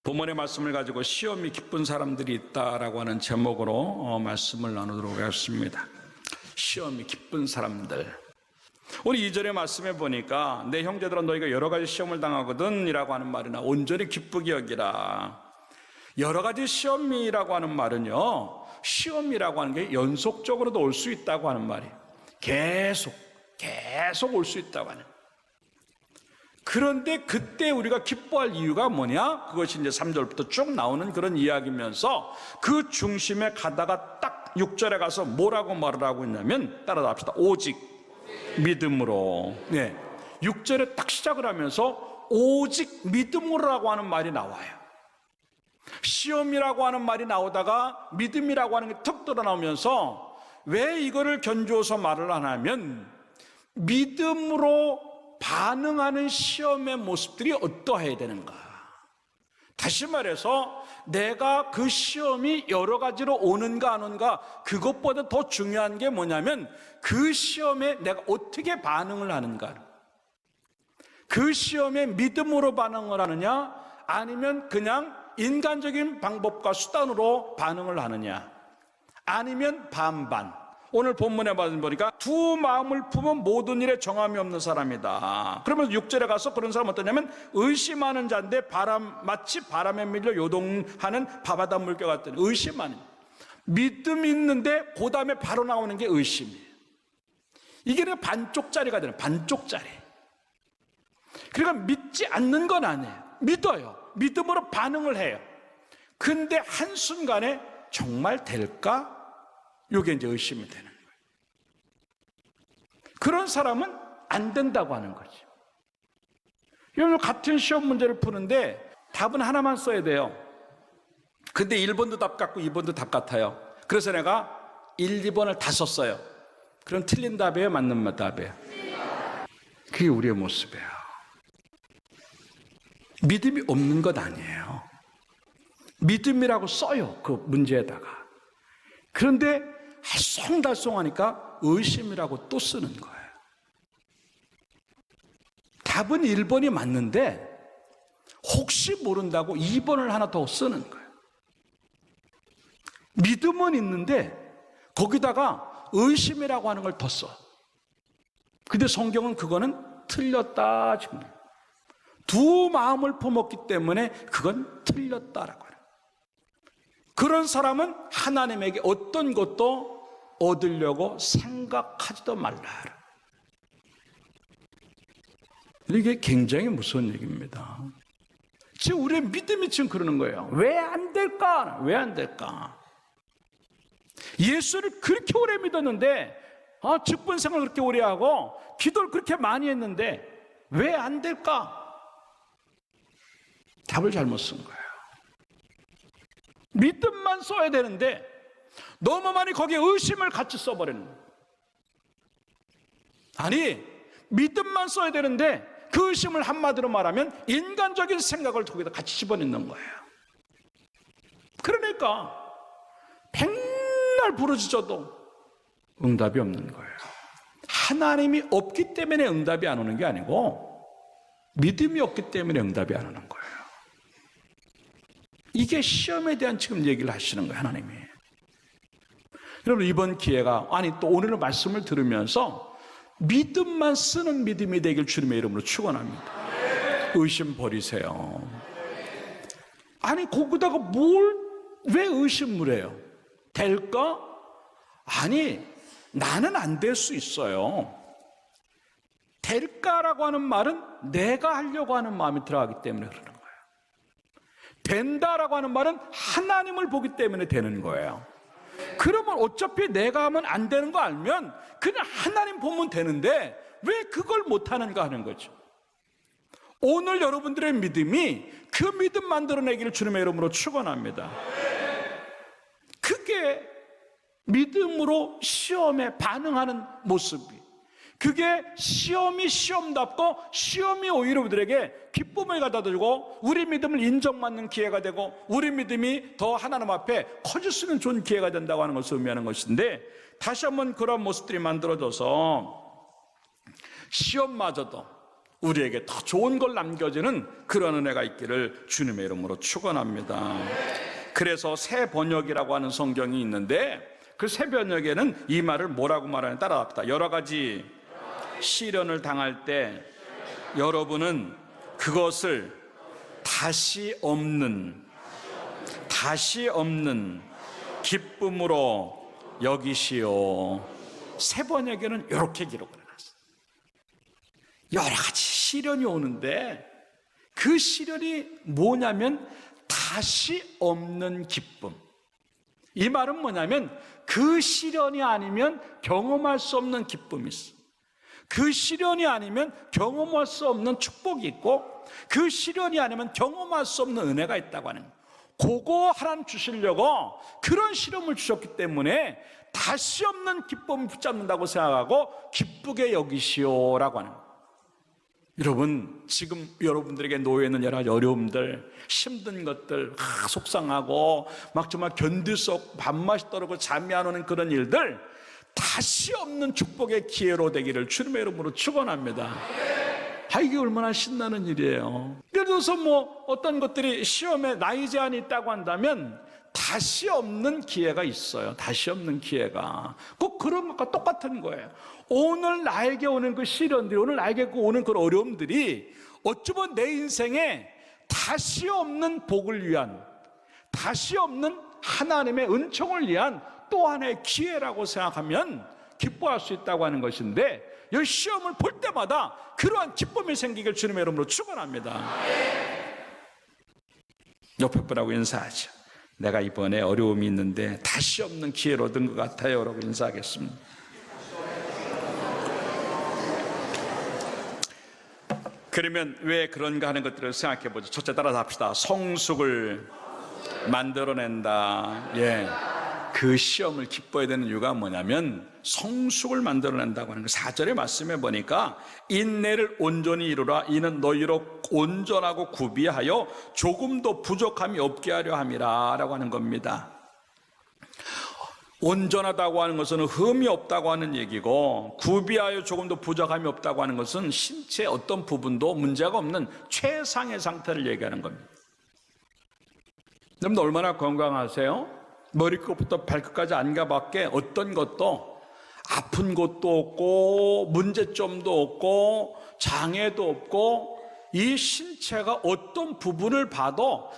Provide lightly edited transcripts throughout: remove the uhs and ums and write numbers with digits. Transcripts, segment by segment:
본문의 말씀을 가지고 시험이 기쁜 사람들이 있다라고 하는 제목으로 말씀을 나누도록 하겠습니다. 시험이 기쁜 사람들. 오늘 2절의 말씀에 보니까 내 형제들아 너희가 여러 가지 시험을 당하거든 이라고 하는 말이나 온전히 기쁘게 여기라. 여러 가지 시험이라고 하는 말은요, 시험이라고 하는 게 연속적으로도 올 수 있다고 하는 말이에요. 계속 올 수 있다고 하는. 그런데 그때 우리가 기뻐할 이유가 뭐냐? 그것이 이제 3절부터 쭉 나오는 그런 이야기면서 그 중심에 가다가 딱 6절에 가서 뭐라고 말을 하고 있냐면, 따라서 합시다. 오직 믿음으로. 네. 6절에 딱 시작을 하면서 오직 믿음으로라고 하는 말이 나와요. 시험이라고 하는 말이 나오다가 믿음이라고 하는 게 턱 드러나오면서 왜 이거를 견주어서 말을 안 하면 믿음으로 반응하는 시험의 모습들이 어떠해야 되는가? 다시 말해서 내가 그 시험이 여러 가지로 오는가 안 오는가, 그것보다 더 중요한 게 뭐냐면 그 시험에 내가 어떻게 반응을 하는가. 그 시험에 믿음으로 반응을 하느냐, 아니면 그냥 인간적인 방법과 수단으로 반응을 하느냐, 아니면 반반. 오늘 본문에 보니까 두 마음을 품은 모든 일에 정함이 없는 사람이다. 그러면서 6절에 가서 그런 사람은 어떠냐면 의심하는 자인데 마치 바람에 밀려 요동하는 바바다 물결 같은 의심하는, 믿음이 있는데 그 다음에 바로 나오는 게 의심이에요. 이게 반쪽짜리가 되는, 반쪽짜리. 그러니까 믿지 않는 건 아니에요. 믿어요. 믿음으로 반응을 해요. 근데 한순간에 정말 될까? 이게 이제 의심이 되는 거예요. 그런 사람은 안 된다고 하는 거죠. 여러분, 같은 시험 문제를 푸는데 답은 하나만 써야 돼요. 근데 1번도 답 같고 2번도 답 같아요. 그래서 내가 1, 2번을 다 썼어요. 그럼 틀린 답이에요? 맞는 답이에요? 그게 우리의 모습이에요. 믿음이 없는 것 아니에요. 믿음이라고 써요, 그 문제에다가. 그런데 알쏭달쏭하니까 의심이라고 또 쓰는 거예요. 답은 1번이 맞는데 혹시 모른다고 2번을 하나 더 쓰는 거예요. 믿음은 있는데 거기다가 의심이라고 하는 걸 더 써. 근데 성경은 그거는 틀렸다 지금. 두 마음을 품었기 때문에 그건 틀렸다라고 해요. 그런 사람은 하나님에게 어떤 것도 얻으려고 생각하지도 말라. 이게 굉장히 무서운 얘기입니다. 지금 우리의 믿음이 지금 그러는 거예요. 왜 안 될까? 왜 안 될까? 예수를 그렇게 오래 믿었는데, 직분생활을 그렇게 오래 하고 기도를 그렇게 많이 했는데 왜 안 될까? 답을 잘못 쓴 거예요. 믿음만 써야 되는데 너무 많이 거기에 의심을 같이 써버리는 거예요. 아니, 믿음만 써야 되는데 그 의심을 한마디로 말하면 인간적인 생각을 거기다 같이 집어넣는 거예요. 그러니까 백날 부르짖어도 응답이 없는 거예요. 하나님이 없기 때문에 응답이 안 오는 게 아니고 믿음이 없기 때문에 응답이 안 오는 거예요. 이게 시험에 대한 지금 얘기를 하시는 거예요, 하나님이. 여러분, 이번 기회가, 또 오늘의 말씀을 들으면서 믿음만 쓰는 믿음이 되길 주님의 이름으로 축원합니다. 의심 버리세요. 거기다가 왜 의심을 해요? 될까? 나는 안 될 수 있어요. 될까라고 하는 말은 내가 하려고 하는 마음이 들어가기 때문에 그러는 거예요. 된다라고 하는 말은 하나님을 보기 때문에 되는 거예요. 그러면 어차피 내가 하면 안 되는 거 알면 그냥 하나님 보면 되는데 왜 그걸 못하는가 하는 거죠. 오늘 여러분들의 믿음이 그 믿음 만들어내기를 주님의 이름으로 축원합니다. 그게 믿음으로 시험에 반응하는 모습이, 그게 시험이 시험답고 시험이 오히려 우리들에게 기쁨을 가져다 주고 우리 믿음을 인정받는 기회가 되고 우리 믿음이 더 하나님 앞에 커질 수 있는 좋은 기회가 된다고 하는 것을 의미하는 것인데, 다시 한번 그런 모습들이 만들어져서 시험마저도 우리에게 더 좋은 걸 남겨주는 그런 은혜가 있기를 주님의 이름으로 축원합니다. 그래서 새 번역이라고 하는 성경이 있는데 그 새 번역에는 이 말을 뭐라고 말하는지 따라합시다. 여러 가지 시련을 당할 때 여러분은 그것을 다시 없는 기쁨으로 여기시오. 새 번역에는 이렇게 기록을 해놨어요. 여러 가지 시련이 오는데 그 시련이 뭐냐면 다시 없는 기쁨. 이 말은 뭐냐면 그 시련이 아니면 경험할 수 없는 기쁨이 있어. 그 시련이 아니면 경험할 수 없는 축복이 있고 그 시련이 아니면 경험할 수 없는 은혜가 있다고 하는 거예요. 그거 하나님 주시려고 그런 시련을 주셨기 때문에 다시 없는 기쁨을 붙잡는다고 생각하고 기쁘게 여기시오라고 하는 거예요. 여러분, 지금 여러분들에게 놓여 있는 여러 가지 어려움들, 힘든 것들, 속상하고 막 정말 견딜 수 없고 밥맛이 떨어지고 잠이 안 오는 그런 일들 다시 없는 축복의 기회로 되기를 주님의 이름으로 축원합니다. 이게 얼마나 신나는 일이에요. 예를 들어서 어떤 것들이 시험에 나이 제한이 있다고 한다면 다시 없는 기회가 있어요. 다시 없는 기회가. 꼭 그런 것과 똑같은 거예요. 오늘 나에게 오는 그 시련들이, 오늘 나에게 오는 그 어려움들이 어쩌면 내 인생에 다시 없는 복을 위한, 다시 없는 하나님의 은총을 위한 또 하나의 기회라고 생각하면 기뻐할 수 있다고 하는 것인데, 이 시험을 볼 때마다 그러한 기쁨이 생기길 주님의 이름으로 축원합니다. 옆에 분하고 인사하죠. 내가 이번에 어려움이 있는데 다시 없는 기회를 얻은 것 같아요 라고 인사하겠습니다. 그러면 왜 그런가 하는 것들을 생각해 보죠. 첫째, 따라서 합시다. 성숙을 만들어낸다. 그 시험을 기뻐해야 되는 이유가 뭐냐면 성숙을 만들어낸다고 하는 거. 4절의 말씀에 보니까 인내를 온전히 이루라. 이는 너희로 온전하고 구비하여 조금도 부족함이 없게 하려 함이라 라고 하는 겁니다. 온전하다고 하는 것은 흠이 없다고 하는 얘기고, 구비하여 조금도 부족함이 없다고 하는 것은 신체 어떤 부분도 문제가 없는 최상의 상태를 얘기하는 겁니다. 여러분 얼마나 건강하세요? 머리끝부터 발끝까지 안가밖에 어떤 것도 아픈 것도 없고 문제점도 없고 장애도 없고, 이 신체가 어떤 부분을 봐도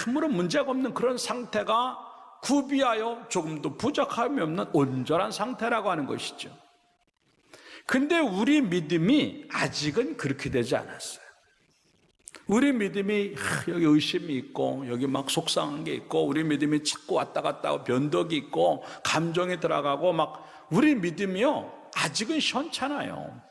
아무런 문제가 없는 그런 상태가 구비하여 조금도 부족함이 없는 온전한 상태라고 하는 것이죠. 근데 우리 믿음이 아직은 그렇게 되지 않았어요. 우리 믿음이 여기 의심이 있고 여기 막 속상한 게 있고, 우리 믿음이 자꾸 왔다 갔다 하고 변덕이 있고 감정이 들어가고 막, 우리 믿음이요 아직은 시원찮아요.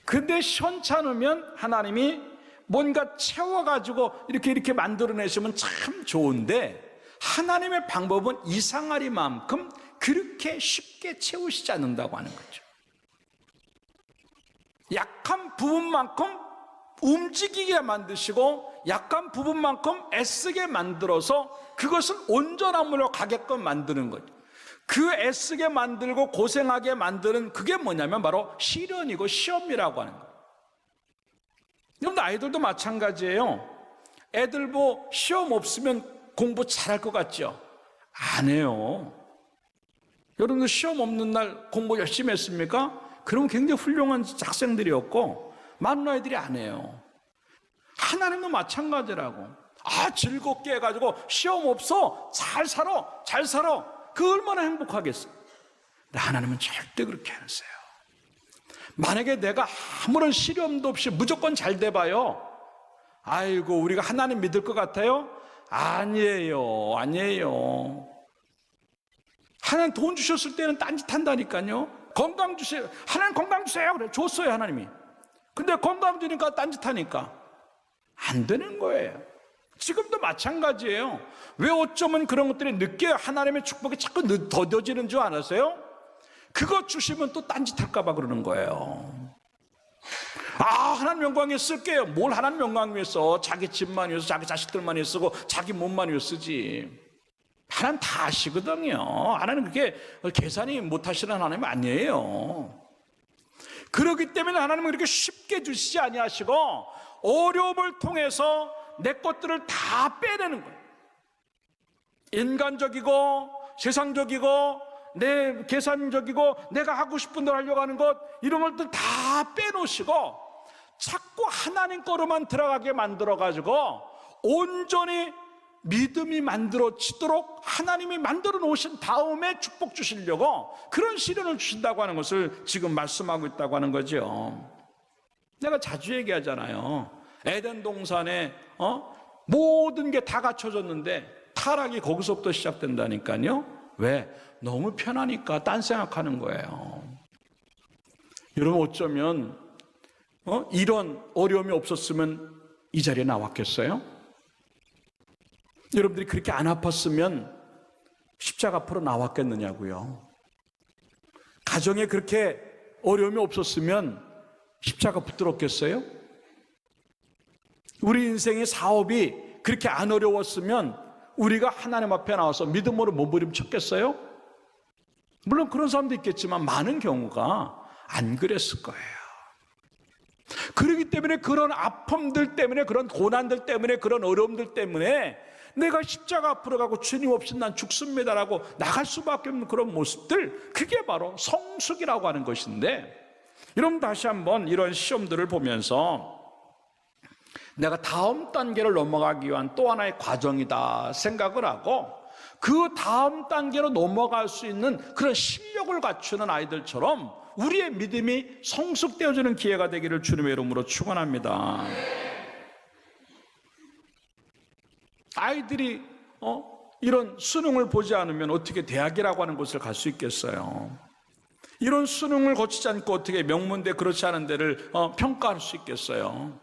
근데 시원찮으면 하나님이 뭔가 채워가지고 이렇게 만들어내시면 참 좋은데, 하나님의 방법은 이상하리만큼 그렇게 쉽게 채우시지 않는다고 하는 거죠. 약한 부분만큼 움직이게 만드시고 약한 부분만큼 애쓰게 만들어서 그것을 온전함으로 가게끔 만드는 거죠. 그 애쓰게 만들고 고생하게 만드는 그게 뭐냐면 바로 시련이고 시험이라고 하는 거예요. 여러분, 아이들도 마찬가지예요. 애들 시험 없으면 공부 잘할 것 같죠? 안 해요. 여러분들 시험 없는 날 공부 열심히 했습니까? 그러면 굉장히 훌륭한 학생들이었고, 많은 아이들이 안 해요. 하나님도 마찬가지라고. 즐겁게 해가지고 시험 없어, 잘 살아. 그 얼마나 행복하겠어. 근데 하나님은 절대 그렇게 안 하세요. 만약에 내가 아무런 시련도 없이 무조건 잘 돼봐요. 아이고, 우리가 하나님 믿을 것 같아요? 아니에요. 하나님 돈 주셨을 때는 딴짓한다니까요. 건강 주세요. 하나님 건강 주세요. 그래, 줬어요 하나님이. 근데 건강 주니까 딴짓하니까 안 되는 거예요. 지금도 마찬가지예요. 왜 어쩌면 그런 것들이 늦게 하나님의 축복이 자꾸 더뎌지는 줄 아세요? 그거 주시면 또 딴짓할까 봐 그러는 거예요. 하나님 영광 위해 쓸게요. 뭘 하나님 영광 위해 써? 자기 집만 위해서, 자기 자식들만 위해 쓰고 자기 몸만 위해 쓰지. 하나님 다 아시거든요. 하나님 그렇게 계산이 못하시는 하나님 아니에요. 그렇기 때문에 하나님은 그렇게 쉽게 주시지 아니하시고 어려움을 통해서 내 것들을 다 빼내는 거예요. 인간적이고 세상적이고 내 계산적이고 내가 하고 싶은 대로 하려고 하는 것, 이런 것들 다 빼놓으시고 자꾸 하나님 거로만 들어가게 만들어가지고 온전히 믿음이 만들어지도록 하나님이 만들어 놓으신 다음에 축복 주시려고 그런 시련을 주신다고 하는 것을 지금 말씀하고 있다고 하는 거죠. 내가 자주 얘기하잖아요. 에덴 동산에 모든 게 다 갖춰졌는데 타락이 거기서부터 시작된다니까요. 왜? 너무 편하니까 딴 생각하는 거예요. 여러분, 어쩌면 이런 어려움이 없었으면 이 자리에 나왔겠어요? 여러분들이 그렇게 안 아팠으면 십자가 앞으로 나왔겠느냐고요. 가정에 그렇게 어려움이 없었으면 십자가 붙들었겠어요? 우리 인생의 사업이 그렇게 안 어려웠으면 우리가 하나님 앞에 나와서 믿음으로 몸부림쳤겠어요? 물론 그런 사람도 있겠지만 많은 경우가 안 그랬을 거예요. 그렇기 때문에 그런 아픔들 때문에, 그런 고난들 때문에, 그런 어려움들 때문에 내가 십자가 앞으로 가고 주님 없이 난 죽습니다라고 나갈 수밖에 없는 그런 모습들, 그게 바로 성숙이라고 하는 것인데, 여러분 다시 한번 이런 시험들을 보면서 내가 다음 단계를 넘어가기 위한 또 하나의 과정이다 생각을 하고, 그 다음 단계로 넘어갈 수 있는 그런 실력을 갖추는 아이들처럼 우리의 믿음이 성숙되어지는 기회가 되기를 주님의 이름으로 축원합니다. 아이들이 이런 수능을 보지 않으면 어떻게 대학이라고 하는 곳을 갈 수 있겠어요? 이런 수능을 거치지 않고 어떻게 명문대, 그렇지 않은 데를 평가할 수 있겠어요?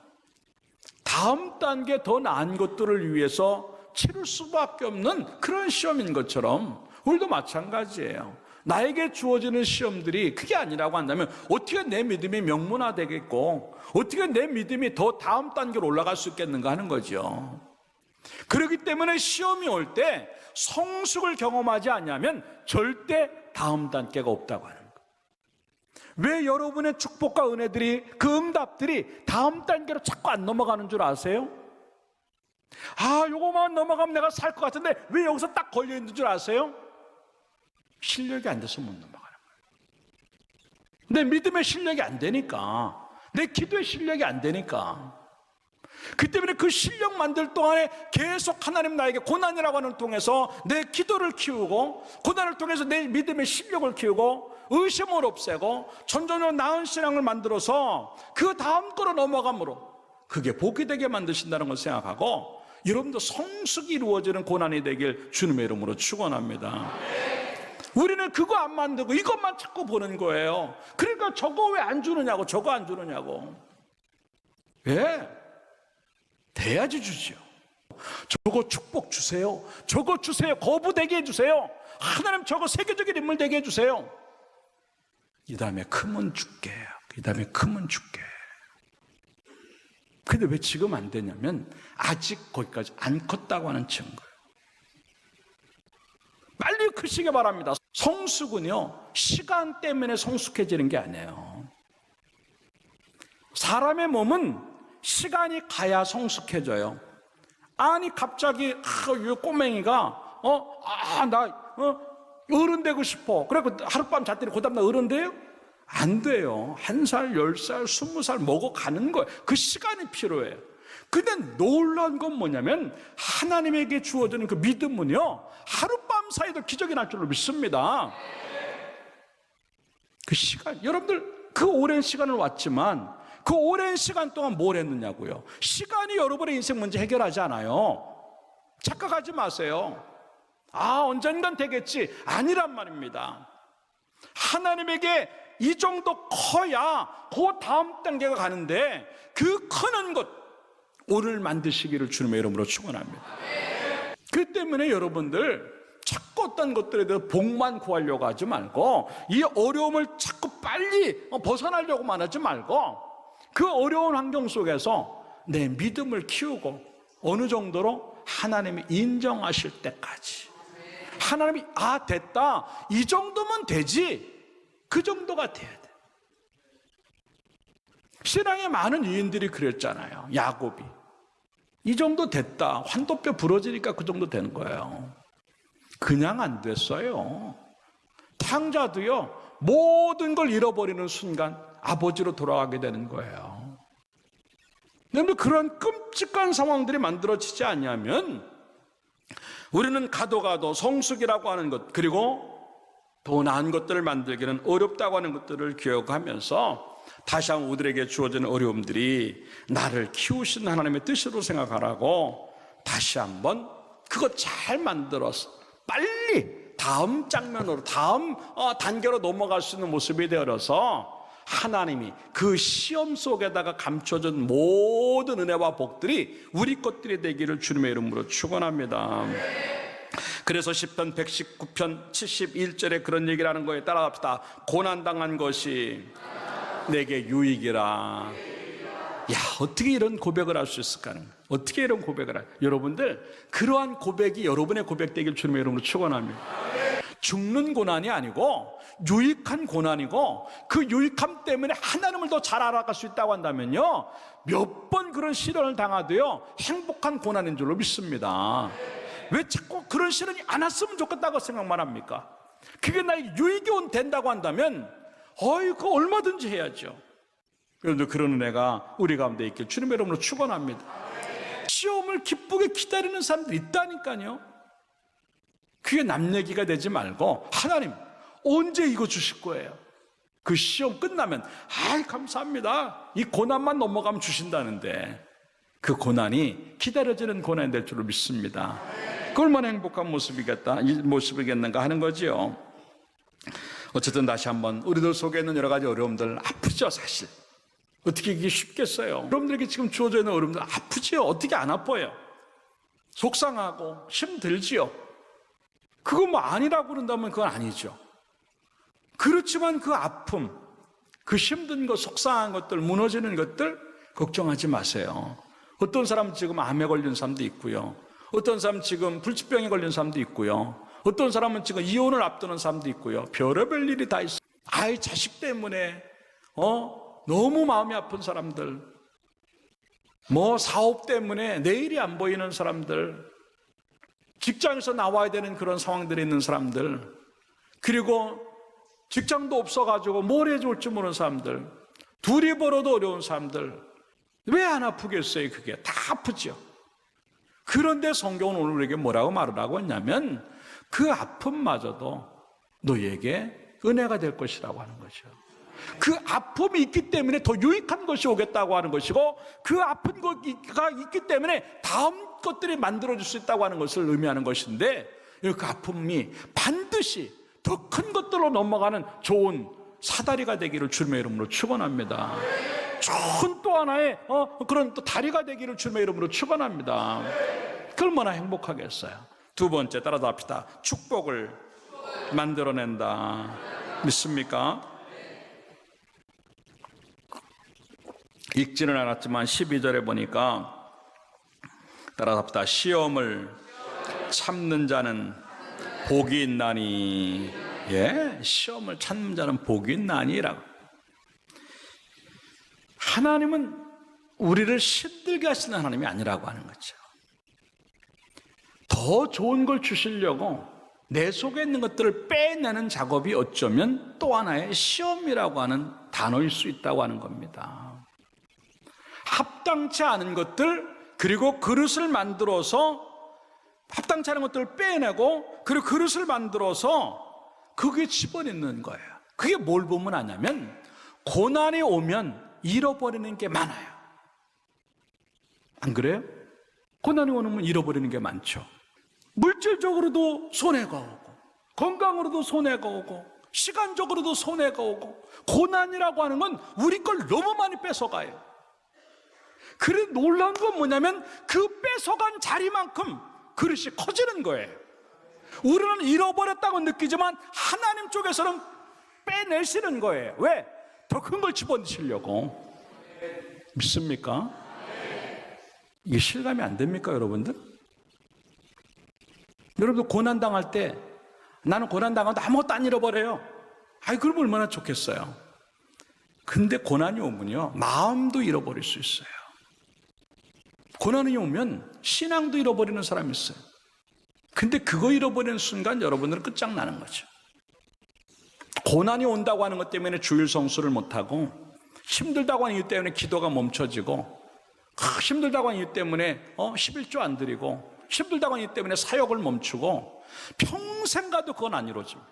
다음 단계 더 나은 것들을 위해서 치를 수밖에 없는 그런 시험인 것처럼 우리도 마찬가지예요. 나에게 주어지는 시험들이 그게 아니라고 한다면 어떻게 내 믿음이 명문화되겠고 어떻게 내 믿음이 더 다음 단계로 올라갈 수 있겠는가 하는 거죠. 그렇기 때문에 시험이 올 때 성숙을 경험하지 않으면 절대 다음 단계가 없다고 하는 거예요. 왜 여러분의 축복과 은혜들이, 그 응답들이 다음 단계로 자꾸 안 넘어가는 줄 아세요? 요거만 넘어가면 내가 살 것 같은데 왜 여기서 딱 걸려있는 줄 아세요? 실력이 안 돼서 못 넘어가는 거예요. 내 믿음의 실력이 안 되니까, 내 기도의 실력이 안 되니까. 그 때문에 그 실력 만들 동안에 계속 하나님 나에게 고난이라고 하는 통해서 내 기도를 키우고, 고난을 통해서 내 믿음의 실력을 키우고, 의심을 없애고 점점점 나은 신앙을 만들어서 그 다음 거로 넘어감으로 그게 복이 되게 만드신다는 걸 생각하고, 여러분도 성숙이 이루어지는 고난이 되길 주님의 이름으로 축원합니다. 우리는 그거 안 만들고 이것만 자꾸 보는 거예요. 그러니까 저거 왜 안 주느냐고, 저거 안 주느냐고. 왜? 돼야지 주죠. 저거 축복 주세요, 저거 주세요, 거부되게 해주세요, 하나님 저거 세계적인 인물 되게 해주세요. 이 다음에 크면 줄게, 이 다음에 크면 줄게. 근데 왜 지금 안 되냐면 아직 거기까지 안 컸다고 하는 증거예요. 빨리 크시기 바랍니다. 성숙은요, 시간 때문에 성숙해지는 게 아니에요. 사람의 몸은 시간이 가야 성숙해져요. 아니 갑자기 이 꼬맹이가 어른 되고 싶어, 그래 하룻밤 잤더니 그 다음날 어른 돼요? 안 돼요. 1살, 10살, 20살 먹어가는 거예요. 그 시간이 필요해요. 근데 놀라운 건 뭐냐면 하나님에게 주어지는 그 믿음은요, 하룻밤 사이도 기적이 날 줄로 믿습니다. 그 시간, 여러분들 그 오랜 시간을 왔지만 그 오랜 시간 동안 뭘 했느냐고요. 시간이 여러분의 인생 문제 해결하지 않아요. 착각하지 마세요. 언젠간 되겠지, 아니란 말입니다. 하나님에게 이 정도 커야 그 다음 단계가 가는데, 그 크는 것 오늘 만드시기를 주님의 이름으로 축원합니다. 그 때문에 여러분들 자꾸 어떤 것들에 대해서 복만 구하려고 하지 말고, 이 어려움을 자꾸 빨리 벗어나려고만 하지 말고, 그 어려운 환경 속에서 내 믿음을 키우고 어느 정도로 하나님이 인정하실 때까지, 하나님이 됐다, 이 정도면 되지, 그 정도가 돼야 돼. 신앙의 많은 유인들이 그랬잖아요. 야곱이. 이 정도 됐다. 환도뼈 부러지니까 그 정도 되는 거예요. 그냥 안 됐어요. 탕자도요, 모든 걸 잃어버리는 순간 아버지로 돌아가게 되는 거예요. 그런데 그런 끔찍한 상황들이 만들어지지 않냐면 우리는 가도 성숙이라고 하는 것, 그리고 더 나은 것들을 만들기는 어렵다고 하는 것들을 기억하면서 다시 한번 우리에게 주어지는 어려움들이 나를 키우신 하나님의 뜻으로 생각하라고 다시 한번 그거 잘 만들어서 빨리 다음 장면으로, 다음 단계로 넘어갈 수 있는 모습이 되어서 하나님이 그 시험 속에다가 감춰진 모든 은혜와 복들이 우리 것들이 되기를 주님의 이름으로 축원합니다. 그래서 시편 119편 71절에 그런 얘기를 하는 거에 따라갑시다. 고난당한 것이 내게 유익이라. 야, 어떻게 이런 고백을 할 수 있을까? 어떻게 이런 고백을 할? 여러분들, 그러한 고백이 여러분의 고백 되길 주님의 이름으로 축원합니다. 죽는 고난이 아니고 유익한 고난이고, 그 유익함 때문에 하나님을 더 잘 알아갈 수 있다고 한다면요, 몇 번 그런 시련을 당하도요 행복한 고난인 줄로 믿습니다. 왜 자꾸 그런 시련이 안 왔으면 좋겠다고 생각만 합니까? 그게 나에게 유익이 된다고 한다면 그거 얼마든지 해야죠. 여러분들, 그런 은혜가 우리 가운데 있길 주님의 이름으로 축원합니다. 시험을 기쁘게 기다리는 사람들이 있다니까요. 그게 남 얘기가 되지 말고, 하나님 언제 이거 주실 거예요? 그 시험 끝나면 감사합니다, 이 고난만 넘어가면 주신다는데, 그 고난이 기다려지는 고난이 될 줄로 믿습니다. 그 얼마나 행복한 모습이겠는가 하는 거지요. 어쨌든 다시 한번 우리들 속에 있는 여러 가지 어려움들 아프죠. 사실 어떻게 이게 쉽겠어요? 여러분들에게 지금 주어져 있는 어려움들 아프지요. 어떻게 안 아파요? 속상하고 힘들지요. 그거 뭐 아니라고 그런다면 그건 아니죠. 그렇지만 그 아픔, 그 힘든 것, 속상한 것들, 무너지는 것들 걱정하지 마세요. 어떤 사람은 지금 암에 걸린 사람도 있고요, 어떤 사람은 지금 불치병에 걸린 사람도 있고요, 어떤 사람은 지금 이혼을 앞두는 사람도 있고요. 별의별 일이 다 있어요. 자식 때문에 너무 마음이 아픈 사람들, 사업 때문에 내일이 안 보이는 사람들, 직장에서 나와야 되는 그런 상황들이 있는 사람들, 그리고 직장도 없어가지고 뭘 해줄지 모르는 사람들, 둘이 벌어도 어려운 사람들, 왜 안 아프겠어요? 그게 다 아프죠. 그런데 성경은 오늘 우리에게 뭐라고 말을 하고 있냐면, 그 아픔마저도 너희에게 은혜가 될 것이라고 하는 거죠. 그 아픔이 있기 때문에 더 유익한 것이 오겠다고 하는 것이고, 그 아픈 것가 있기 때문에 다음 것들이 만들어질 수 있다고 하는 것을 의미하는 것인데, 그 아픔이 반드시 더 큰 것들로 넘어가는 좋은 사다리가 되기를 주님의 이름으로 축원합니다. 좋은 또 하나의 그런 또 다리가 되기를 주님의 이름으로 축원합니다. 얼마나 행복하겠어요. 두 번째, 따라서 합시다. 축복을 만들어낸다. 믿습니까? 읽지는 않았지만 12절에 보니까, 따라서 합시다. 시험을 참는 자는 복이 있나니. 시험을 참는 자는 복이 있나니라고. 하나님은 우리를 힘들게 하시는 하나님이 아니라고 하는 거죠. 더 좋은 걸 주시려고 내 속에 있는 것들을 빼내는 작업이 어쩌면 또 하나의 시험이라고 하는 단어일 수 있다고 하는 겁니다. 합당치 않은 것들, 그리고 그릇을 만들어서 합당치 않은 것들을 빼내고, 그리고 그릇을 만들어서 그게 집어넣는 거예요. 그게 뭘 보면 아냐면, 고난이 오면 잃어버리는 게 많아요. 안 그래요? 고난이 오면 잃어버리는 게 많죠. 물질적으로도 손해가 오고, 건강으로도 손해가 오고, 시간적으로도 손해가 오고, 고난이라고 하는 건 우리 걸 너무 많이 뺏어가요. 그래 놀라운 건 뭐냐면, 그 뺏어간 자리만큼 그릇이 커지는 거예요. 우리는 잃어버렸다고 느끼지만 하나님 쪽에서는 빼내시는 거예요. 왜? 더 큰 걸 집어넣으시려고. 믿습니까? 이게 실감이 안 됩니까, 여러분들? 여러분들 고난당할 때, 나는 고난당하면 아무것도 안 잃어버려요. 그럼 얼마나 좋겠어요. 근데 고난이 오면요, 마음도 잃어버릴 수 있어요. 고난이 오면 신앙도 잃어버리는 사람이 있어요. 근데 그거 잃어버리는 순간 여러분들은 끝장나는 거죠. 고난이 온다고 하는 것 때문에 주일 성수를 못하고, 힘들다고 하는 이유 때문에 기도가 멈춰지고, 힘들다고 하는 이유 때문에 11조 안 드리고, 힘들다고 하는 이유 때문에 사역을 멈추고, 평생 가도 그건 안 이루어집니다.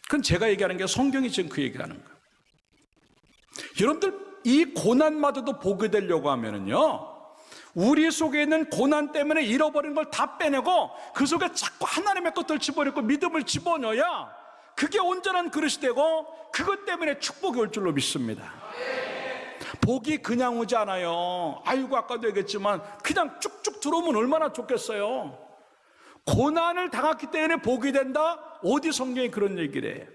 그건 제가 얘기하는 게 성경이 지금 그 얘기를 하는 거예요. 여러분들 이 고난마저도 보게 되려고 하면은요, 우리 속에 있는 고난 때문에 잃어버린 걸 다 빼내고 그 속에 자꾸 하나님의 것들 집어넣고 믿음을 집어넣어야 그게 온전한 그릇이 되고, 그것 때문에 축복이 올 줄로 믿습니다. 복이 그냥 오지 않아요. 아이고, 아까도 얘기했지만 그냥 쭉쭉 들어오면 얼마나 좋겠어요. 고난을 당했기 때문에 복이 된다? 어디 성경이 그런 얘기를 해요?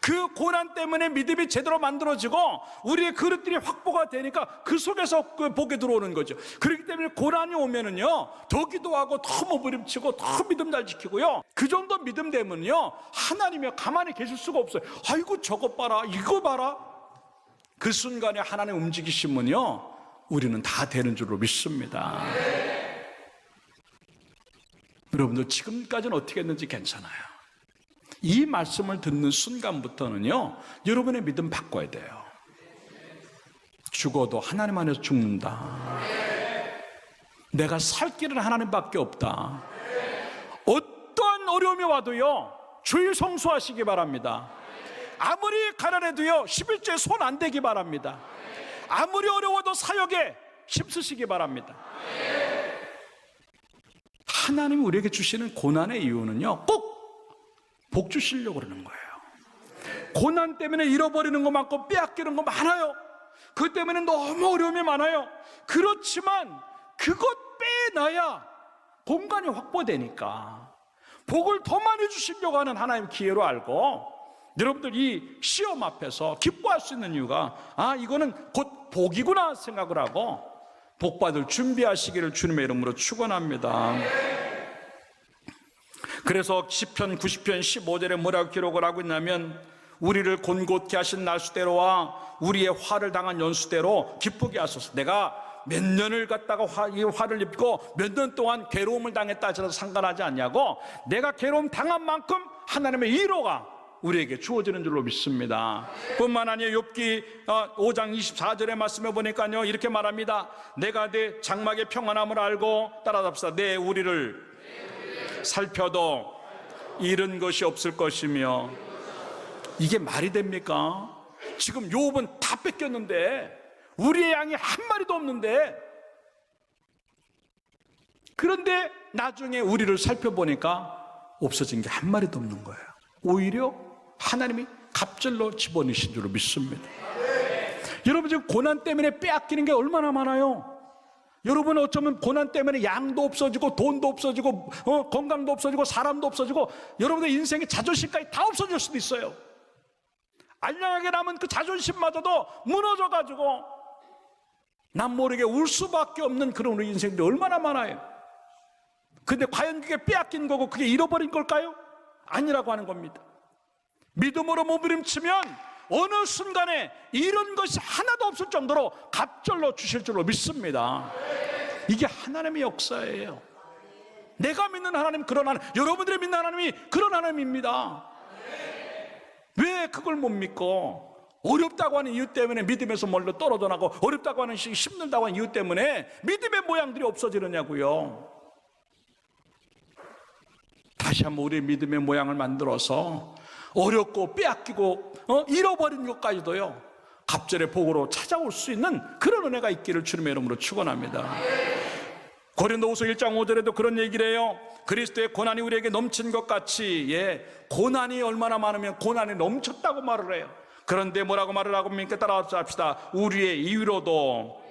그 고난 때문에 믿음이 제대로 만들어지고 우리의 그릇들이 확보가 되니까 그 속에서 그 복이 들어오는 거죠. 그렇기 때문에 고난이 오면은요, 더 기도하고 더 몸부림치고 더 믿음 잘 지키고요, 그 정도 믿음 되면요 하나님이 가만히 계실 수가 없어요. 아이고, 저것 봐라, 이거 봐라. 그 순간에 하나님 움직이시면요, 우리는 다 되는 줄로 믿습니다. 여러분들 지금까지는 어떻게 했는지 괜찮아요. 이 말씀을 듣는 순간부터는요, 여러분의 믿음 바꿔야 돼요. 죽어도 하나님 안에서 죽는다. 내가 살 길은 하나님밖에 없다. 어떠한 어려움이 와도요, 주일 성수하시기 바랍니다. 아무리 가난해도요, 11조에 손 안 대기 바랍니다. 아무리 어려워도 사역에 힘쓰시기 바랍니다. 하나님이 우리에게 주시는 고난의 이유는요, 꼭 복 주시려고 그러는 거예요. 고난 때문에 잃어버리는 거 많고 빼앗기는 거 많아요. 그것 때문에 너무 어려움이 많아요. 그렇지만 그것 빼놔야 공간이 확보되니까 복을 더 많이 주시려고 하는 하나님의 기회로 알고, 여러분들 이 시험 앞에서 기뻐할 수 있는 이유가, 이거는 곧 복이구나 생각을 하고 복받을 준비하시기를 주님의 이름으로 축원합니다. 그래서 시편 90편 15절에 뭐라고 기록을 하고 있냐면, 우리를 곤곤케 하신 날수대로와 우리의 화를 당한 연수대로 기쁘게 하소서. 내가 몇 년을 갖다가 이 화를 입고 몇 년 동안 괴로움을 당했다 하셔도 상관하지 않냐고, 내가 괴로움 당한 만큼 하나님의 위로가 우리에게 주어지는 줄로 믿습니다. 뿐만 아니라 욥기 5장 24절의 말씀에 보니까요, 이렇게 말합니다. 내가 내 장막의 평안함을 알고, 따라잡시다. 내 우리를 살펴도 잃은 것이 없을 것이며. 이게 말이 됩니까? 지금 욥은 다 뺏겼는데, 우리의 양이 한 마리도 없는데, 그런데 나중에 우리를 살펴보니까 없어진 게 한 마리도 없는 거예요. 오히려 하나님이 갑절로 집어넣으신 줄로 믿습니다. 여러분, 지금 고난 때문에 빼앗기는 게 얼마나 많아요. 여러분, 어쩌면 고난 때문에 양도 없어지고 돈도 없어지고 건강도 없어지고 사람도 없어지고 여러분의 인생의 자존심까지 다 없어질 수도 있어요. 안녕하게 남은 그 자존심마저도 무너져가지고 남 모르게 울 수밖에 없는 그런 우리 인생들이 얼마나 많아요. 근데 과연 그게 빼앗긴 거고 그게 잃어버린 걸까요? 아니라고 하는 겁니다. 믿음으로 몸부림치면 어느 순간에 이런 것이 하나도 없을 정도로 갑절로 주실 줄로 믿습니다. 이게 하나님의 역사예요. 내가 믿는 하나님 그런 하나님, 여러분들이 믿는 하나님이 그런 하나님입니다. 왜 그걸 못 믿고 어렵다고 하는 이유 때문에 믿음에서 멀리 떨어져 나고, 어렵다고 하는 힘들다고 하는 이유 때문에 믿음의 모양들이 없어지느냐고요. 다시 한번 우리의 믿음의 모양을 만들어서 어렵고 빼앗기고 잃어버린 것까지도요, 갑절의 복으로 찾아올 수 있는 그런 은혜가 있기를 주님의 이름으로 축원합니다. 고린도후서 1장 5절에도 그런 얘기를 해요. 그리스도의 고난이 우리에게 넘친 것 같이, 고난이 얼마나 많으면 고난이 넘쳤다고 말을 해요. 그런데 뭐라고 말을 하고 있습니까? 따라서 합시다. 우리의 이유로도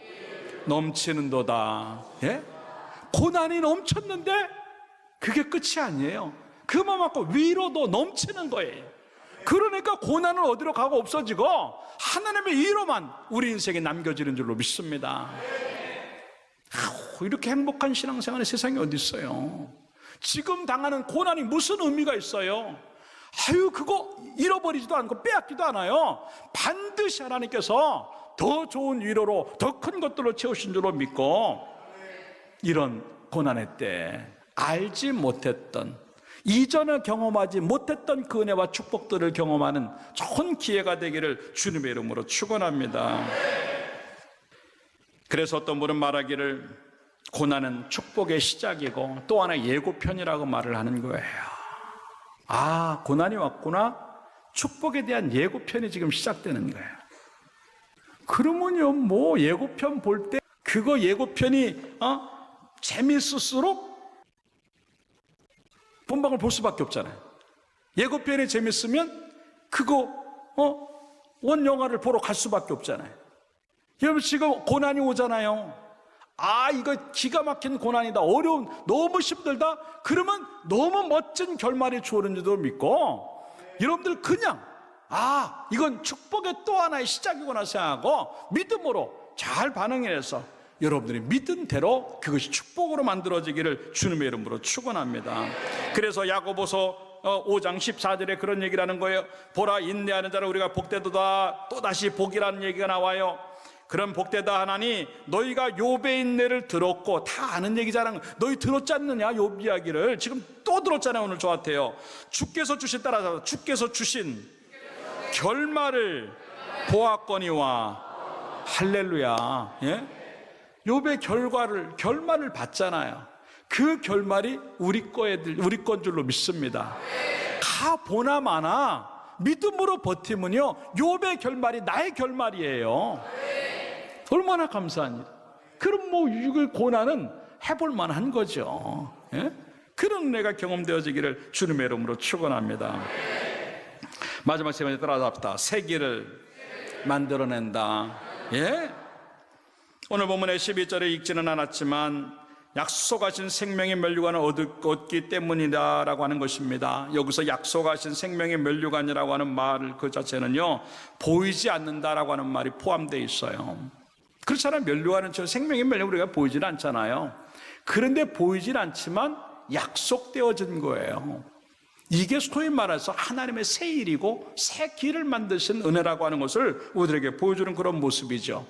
넘치는도다. 고난이 넘쳤는데 그게 끝이 아니에요. 그만큼 위로도 넘치는 거예요. 그러니까 고난은 어디로 가고 없어지고 하나님의 위로만 우리 인생에 남겨지는 줄로 믿습니다. 이렇게 행복한 신앙생활의 세상이 어디 있어요? 지금 당하는 고난이 무슨 의미가 있어요? 아유, 그거 잃어버리지도 않고 빼앗기도 않아요. 반드시 하나님께서 더 좋은 위로로, 더 큰 것들로 채우신 줄로 믿고, 이런 고난의 때 알지 못했던, 이전에 경험하지 못했던 그 은혜와 축복들을 경험하는 좋은 기회가 되기를 주님의 이름으로 축원합니다. 그래서 어떤 분은 말하기를 고난은 축복의 시작이고 또 하나 예고편이라고 말을 하는 거예요. 아, 고난이 왔구나. 축복에 대한 예고편이 지금 시작되는 거예요. 그러면요, 뭐 예고편 볼 때 그거 예고편이 재밌을수록 본방을 볼 수밖에 없잖아요. 예고편이 재밌으면 그거 원 영화를 보러 갈 수밖에 없잖아요. 여러분, 지금 고난이 오잖아요. 아, 이거 기가 막힌 고난이다, 어려운, 너무 힘들다. 그러면 너무 멋진 결말이 주어지는지도 믿고, 여러분들 그냥 이건 축복의 또 하나의 시작이구나 생각하고 믿음으로 잘 반응해서 여러분들이 믿은 대로 그것이 축복으로 만들어지기를 주님의 이름으로 축원합니다. 그래서 야고보서 5장 14절에 그런 얘기를 하는 거예요. 보라, 인내하는 자를 우리가 복되도다. 또다시 복이라는 얘기가 나와요. 그런 복되다 하나니 너희가 욥의 인내를 들었고, 다 아는 얘기잖아요. 너희 들었지 않느냐, 욥 이야기를. 지금 또 들었잖아요. 오늘 저한테요. 주께서 주신, 따라서 주께서 주신 결말을 보았거니와. 할렐루야. 예? 욥의 결말을 봤잖아요. 그 결말이 우리 건 줄로 믿습니다. 가보나 마나 믿음으로 버티면요, 욥의 결말이 나의 결말이에요. 얼마나 감사한 일. 그럼 뭐 이걸 고난은 해볼 만한 거죠. 예? 그런 은혜가 경험되어지기를 주님의 이름으로 축원합니다. 마지막 세 번째 따라잡다. 세기를 만들어낸다. 예? 오늘 본문의 12절에 읽지는 않았지만 약속하신 생명의 면류관을 얻기 때문이다라고 하는 것입니다. 여기서 약속하신 생명의 면류관이라고 하는 말 그 자체는요, 보이지 않는다라고 하는 말이 포함되어 있어요. 그렇잖아요. 면류관은 저 생명의 면류관 우리가 보이질 않잖아요. 그런데 보이질 않지만 약속되어진 거예요. 이게 소위 말해서 하나님의 새 일이고 새 길을 만드신 은혜라고 하는 것을 우리들에게 보여주는 그런 모습이죠.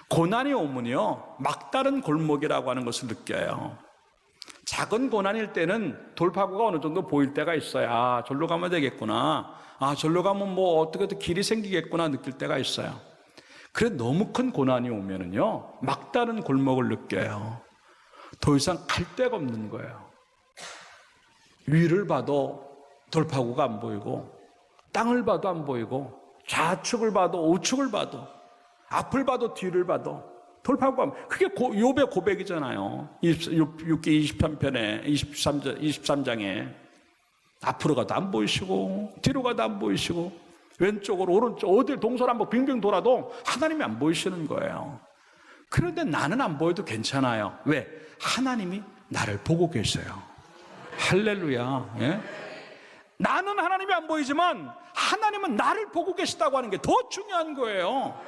고난이 오면요, 막다른 골목이라고 하는 것을 느껴요. 작은 고난일 때는 돌파구가 어느 정도 보일 때가 있어요. 아, 절로 가면 되겠구나. 아, 절로 가면 뭐 어떻게든 길이 생기겠구나 느낄 때가 있어요. 그래, 너무 큰 고난이 오면은요, 막다른 골목을 느껴요. 더 이상 갈 데가 없는 거예요. 위를 봐도 돌파구가 안 보이고, 땅을 봐도 안 보이고, 좌측을 봐도 우측을 봐도, 앞을 봐도 뒤를 봐도 돌파구가, 그게 욥의 고백이잖아요. 6기 23편에 23장에 앞으로 가도 안 보이시고 뒤로 가도 안 보이시고 왼쪽으로 오른쪽 어딜 동서남북 빙빙 돌아도 하나님이 안 보이시는 거예요. 그런데 나는 안 보여도 괜찮아요. 왜? 하나님이 나를 보고 계셔요. 할렐루야. 예? 나는 하나님이 안 보이지만 하나님은 나를 보고 계시다고 하는 게 더 중요한 거예요.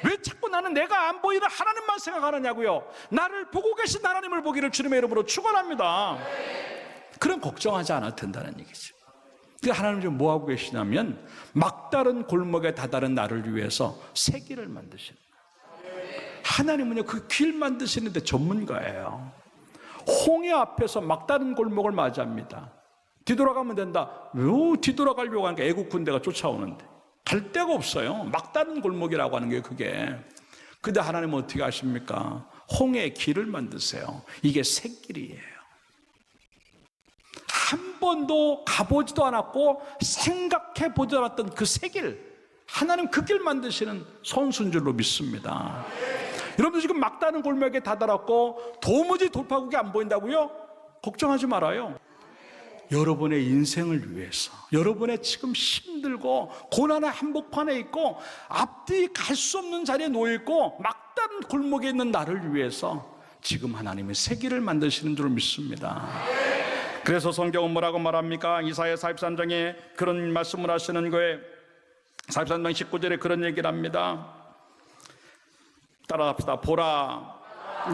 왜 자꾸 나는 내가 안 보이는 하나님만 생각하느냐고요. 나를 보고 계신 하나님을 보기를 주님의 이름으로 축원합니다. 그럼 걱정하지 않아도 된다는 얘기죠. 하나님 지금 뭐 하고 계시냐면 막다른 골목에 다다른 나를 위해서 새 길을 만드시는 거예요. 하나님은요, 그 길 만드시는데 전문가예요. 홍해 앞에서 막다른 골목을 맞이합니다. 뒤돌아가면 된다. 왜 뒤돌아가려고 하니까 애국 군대가 쫓아오는데 갈 데가 없어요. 막다른 골목이라고 하는 게 그게. 근데 하나님은 어떻게 하십니까? 홍해의 길을 만드세요. 이게 새 길이에요. 한 번도 가보지도 않았고 생각해 보지 않았던 그 새 길, 하나님 그 길 만드시는 선수인 줄로 믿습니다. 여러분들 지금 막다른 골목에 다다랐고 도무지 돌파구가 안 보인다고요? 걱정하지 말아요. 여러분의 인생을 위해서, 여러분의 지금 힘들고 고난의 한복판에 있고 앞뒤 갈 수 없는 자리에 놓여있고 막다른 골목에 있는 나를 위해서 지금 하나님의 새 길을 만드시는 줄 믿습니다. 그래서 성경은 뭐라고 말합니까? 이사야 43장에 그런 말씀을 하시는 거예요. 43장 19절에 그런 얘기를 합니다. 따라합시다. 보라,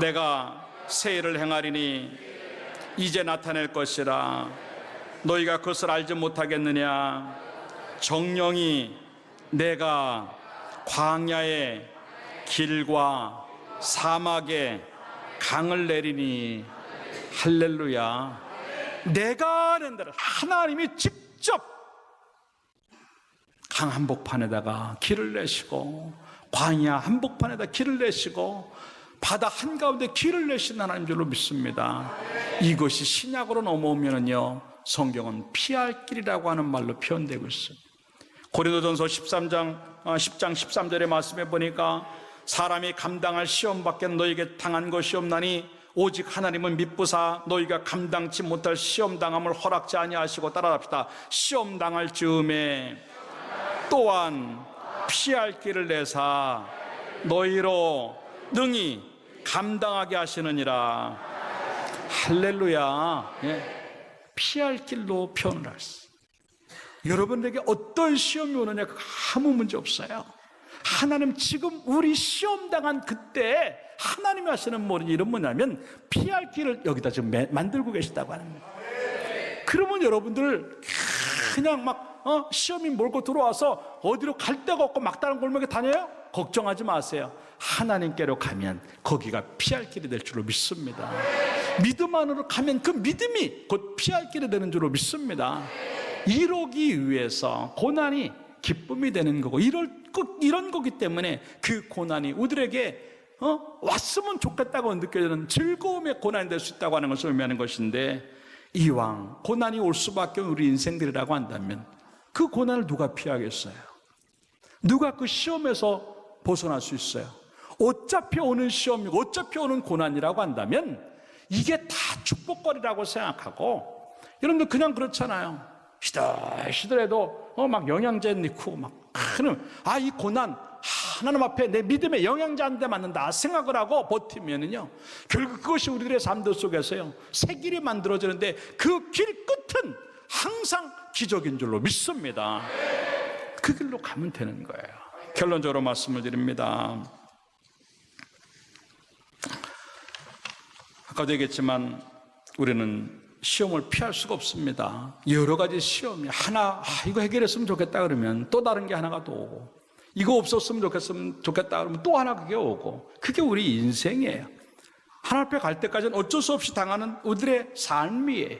내가 새 일을 행하리니 이제 나타낼 것이라. 너희가 그것을 알지 못하겠느냐? 정령이 내가 광야에 길과 사막에 강을 내리니, 할렐루야. 내가 낸다라. 하나님이 직접 강 한복판에다가 길을 내시고, 광야 한복판에다 길을 내시고, 바다 한가운데 길을 내신 하나님 줄로 믿습니다. 이것이 신약으로 넘어오면은요, 성경은 피할 길이라고 하는 말로 표현되고 있습니다. 고린도전서 10장 13절의 말씀에 보니까 사람이 감당할 시험 밖에 너에게 당한 것이 없나니 오직 하나님은 미쁘사 너희가 감당치 못할 시험 당함을 허락지 아니하시고, 따라합시다. 시험 당할 즈음에 또한 피할 길을 내사 너희로 능히 감당하게 하시느니라. 할렐루야. 피할 길로 표현을 했어요. 여러분에게 어떤 시험이 오느냐 아무 문제 없어요. 하나님 지금 우리 시험 당한 그때 하나님이 하시는 모든 일은 뭐냐면 피할 길을 여기다 지금 만들고 계시다고 하는 거예요. 그러면 여러분들 그냥 막 시험이 몰고 들어와서 어디로 갈 데가 없고 막다른 골목에 다녀요? 걱정하지 마세요. 하나님께로 가면 거기가 피할 길이 될 줄로 믿습니다. 믿음 안으로 가면 그 믿음이 곧 피할 길이 되는 줄로 믿습니다. 이러기 위해서 고난이 기쁨이 되는 거고, 이런 거기 때문에 그 고난이 우리에게 왔으면 좋겠다고 느껴지는 즐거움의 고난이 될 수 있다고 하는 것을 의미하는 것인데, 이왕 고난이 올 수밖에 없는 우리 인생들이라고 한다면 그 고난을 누가 피하겠어요? 누가 그 시험에서 벗어날 수 있어요? 어차피 오는 시험이고 어차피 오는 고난이라고 한다면 이게 다 축복거리라고 생각하고, 여러분들 그냥 그렇잖아요. 시들시들해도 막 영양제 넣고 막 이 고난 하나님 앞에 내 믿음의 영양제 한 대 맞는다 생각을 하고 버티면은요, 결국 그것이 우리들의 삶들 속에서요 새 길이 만들어지는데 그 길 끝은 항상 기적인 줄로 믿습니다. 그 길로 가면 되는 거예요. 결론적으로 말씀을 드립니다. 아까도 얘기했지만 우리는 시험을 피할 수가 없습니다. 여러 가지 시험이 하나, 이거 해결했으면 좋겠다 그러면 또 다른 게 하나가 또 오고, 이거 없었으면 좋겠다 그러면 또 하나 그게 오고, 그게 우리 인생이에요. 하나님 앞에 갈 때까지는 어쩔 수 없이 당하는 우리들의 삶이에요.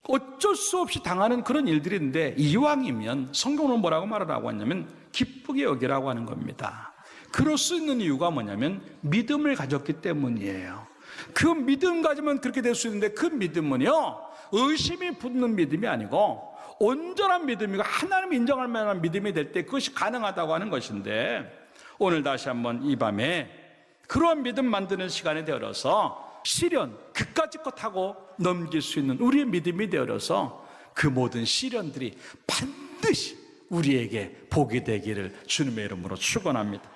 어쩔 수 없이 당하는 그런 일들인데, 이왕이면 성경은 뭐라고 말을 하고 있냐면 기쁘게 여기라고 하는 겁니다. 그럴 수 있는 이유가 뭐냐면 믿음을 가졌기 때문이에요. 그 믿음 가지면 그렇게 될 수 있는데, 그 믿음은요 의심이 붙는 믿음이 아니고 온전한 믿음이고 하나님이 인정할 만한 믿음이 될 때 그것이 가능하다고 하는 것인데, 오늘 다시 한번 이 밤에 그런 믿음 만드는 시간이 되어서 시련 그까짓 것 하고 넘길 수 있는 우리의 믿음이 되어서 그 모든 시련들이 반드시 우리에게 복이 되기를 주님의 이름으로 축원합니다.